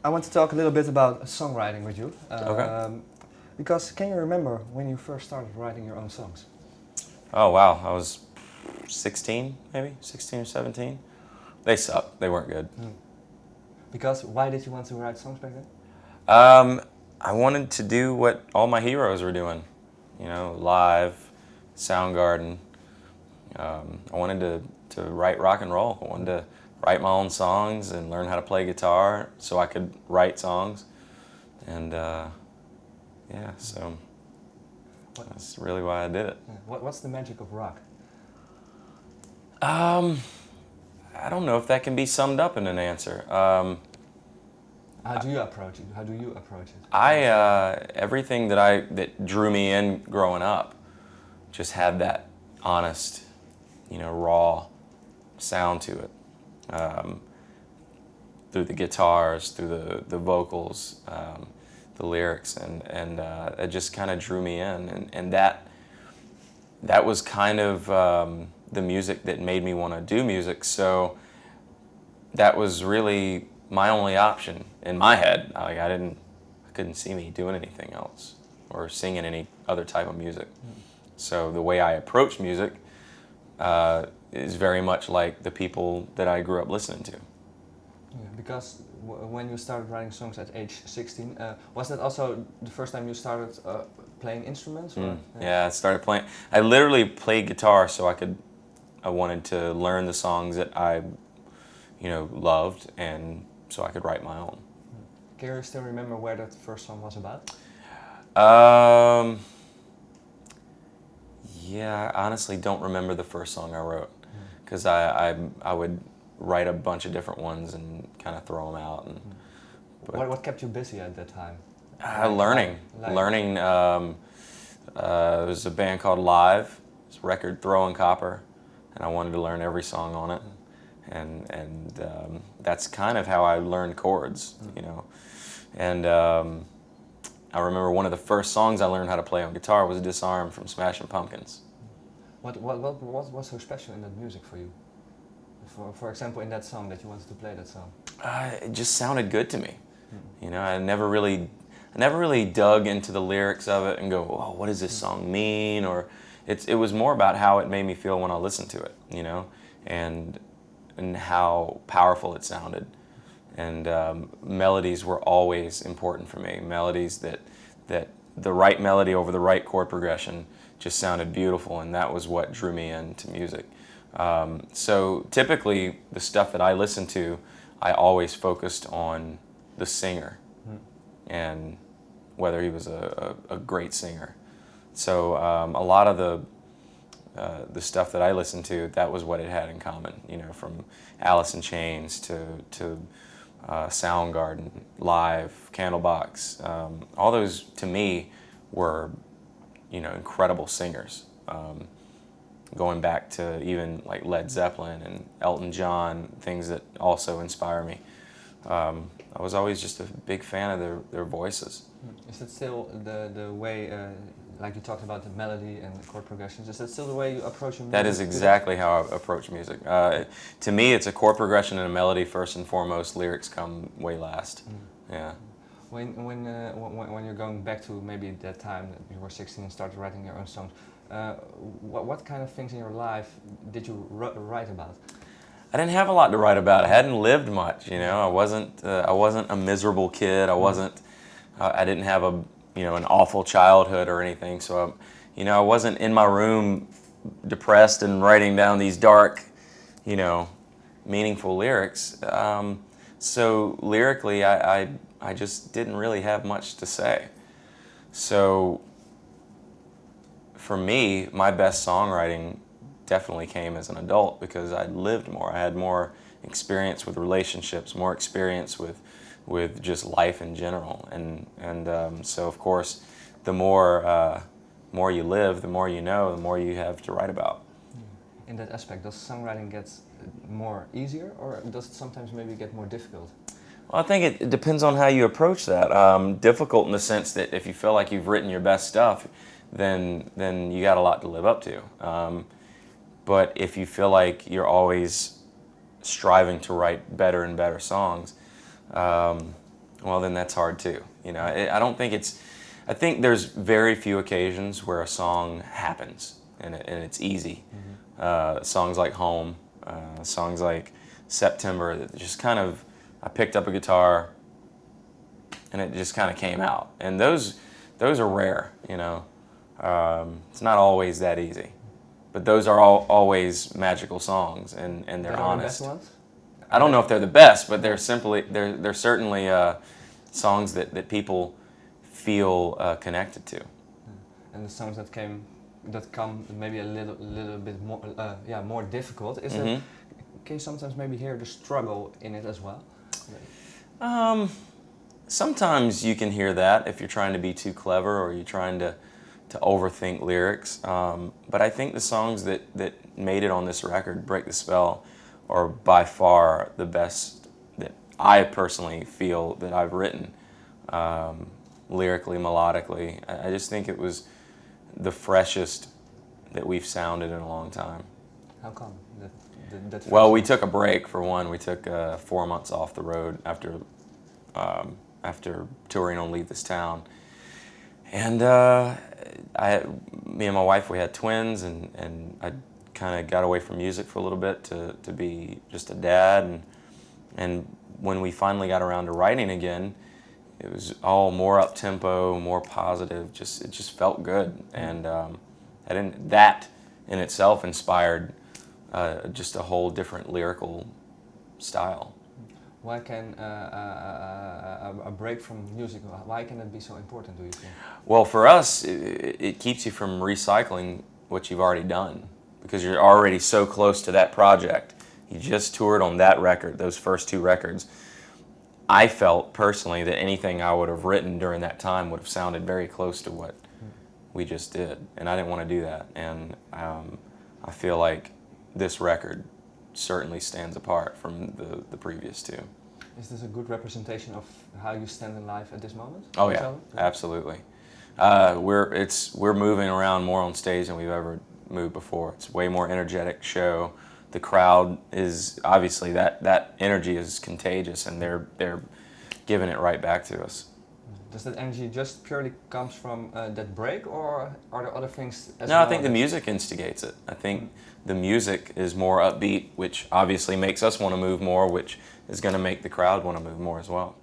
I want to talk a little bit about songwriting with you. Okay. Because can you remember when you first started writing your own songs? Oh wow, I was 16 maybe, 16 or 17. They sucked. They weren't good. Because why did you want to write songs back then? I wanted to do what all my heroes were doing, you know, live, Soundgarden. I wanted to write rock and roll. I wanted to write my own songs and learn how to play guitar so I could write songs. And yeah, so that's really why I did it. What's the magic of rock? I don't know if that can be summed up in an answer. How do you approach it? How do you approach it? Everything that drew me in growing up just had that honest, you know, raw sound to it. Through the guitars, through the vocals, the lyrics, and it just kind of drew me in, and that was kind of the music that made me want to do music. So that was really my only option in my head. I couldn't see me doing anything else or singing any other type of music. So the way I approach music is very much like the people that I grew up listening to. Yeah, because when you started writing songs at age 16, was that also the first time you started playing instruments? Or? Yeah, I started playing. I literally played guitar so I wanted to learn the songs that I, you know, loved, and so I could write my own. Can you still remember where that first song was about? Yeah, I honestly don't remember the first song I wrote, because I would write a bunch of different ones and kind of throw them out. And What kept you busy at that time? Learning. There was a band called Live. It's record Throwing Copper, and I wanted to learn every song on it, and that's kind of how I learned chords, you know. And I remember one of the first songs I learned how to play on guitar was Disarm from Smashing Pumpkins. What was so special in that music for you? For example, in that song that you wanted to play that song? It just sounded good to me. You know, I never really dug into the lyrics of it and go, oh, what does this song mean? Or it was more about how it made me feel when I listened to it, you know, and how powerful it sounded. And melodies were always important for me. Melodies that the right melody over the right chord progression just sounded beautiful, and that was what drew me into music. So typically, the stuff that I listened to, I always focused on the singer and whether he was a great singer. So a lot of the stuff that I listened to, that was what it had in common. You know, from Alice in Chains to Soundgarden, Live, Candlebox. All those to me were, you know, incredible singers. Going back to even like Led Zeppelin and Elton John, things that also inspire me. I was always just a big fan of their voices. Is that still the way, like you talked about the melody and the chord progressions, is that still the way you approach your music? That is exactly how I approach music. To me, it's a chord progression and a melody first and foremost. Lyrics come way last. Yeah. When you're going back to maybe that time that you were 16 and started writing your own songs, what kind of things in your life did you write about? I didn't have a lot to write about. I hadn't lived much, you know. I wasn't a miserable kid. I didn't have an awful childhood or anything. So, I wasn't in my room depressed and writing down these dark, meaningful lyrics. So lyrically, I just didn't really have much to say. So for me, my best songwriting definitely came as an adult because I'd lived more. I had more experience with relationships, more experience with just life in general. And so of course, the more you live, the more you know, the more you have to write about. In that aspect, does songwriting get more easier, or does it sometimes maybe get more difficult? Well, I think it depends on how you approach that. Difficult in the sense that if you feel like you've written your best stuff, then you got a lot to live up to. But if you feel like you're always striving to write better and better songs, well, then that's hard too. You know, I don't think it's. I think there's very few occasions where a song happens and it's easy. Songs like Home, songs like September, that just kind of, I picked up a guitar and it just kind of came out. And those are rare, you know. It's not always that easy. But those are always magical songs, and they're honest. The best ones? I don't know if they're the best, but they're certainly songs that people feel connected to. And the songs that come maybe a little bit more more difficult. Is it? Can you sometimes maybe hear the struggle in it as well? Sometimes you can hear that if you're trying to be too clever or you're trying to overthink lyrics. But I think the songs that made it on this record, Break the Spell, are by far the best that I personally feel that I've written, lyrically, melodically. I just think it was the freshest that we've sounded in a long time. How come? Well, we took a break for one. We took 4 months off the road after touring on Leave This Town. And me and my wife, we had twins, and I kind of got away from music for a little bit to be just a dad. And when we finally got around to writing again, it was all more up-tempo, more positive. It just felt good. And that in itself inspired just a whole different lyrical style. Why can a break from music, why can it be so important, do you think? Well, for us, it keeps you from recycling what you've already done, because you're already so close to that project. You just toured on that record, those first 2 records. I felt personally that anything I would have written during that time would have sounded very close to what we just did, and I didn't want to do that. And I feel like this record certainly stands apart from the previous 2. Is this a good representation of how you stand in life at this moment? Oh yeah, absolutely. We're moving around more on stage than we've ever moved before. It's a way more energetic show. The crowd is obviously that energy is contagious, and they're giving it right back to us. Does that energy just purely comes from that break, or are there other things as well? No, I think the music instigates it. I think the music is more upbeat, which obviously makes us want to move more, which is going to make the crowd want to move more as well.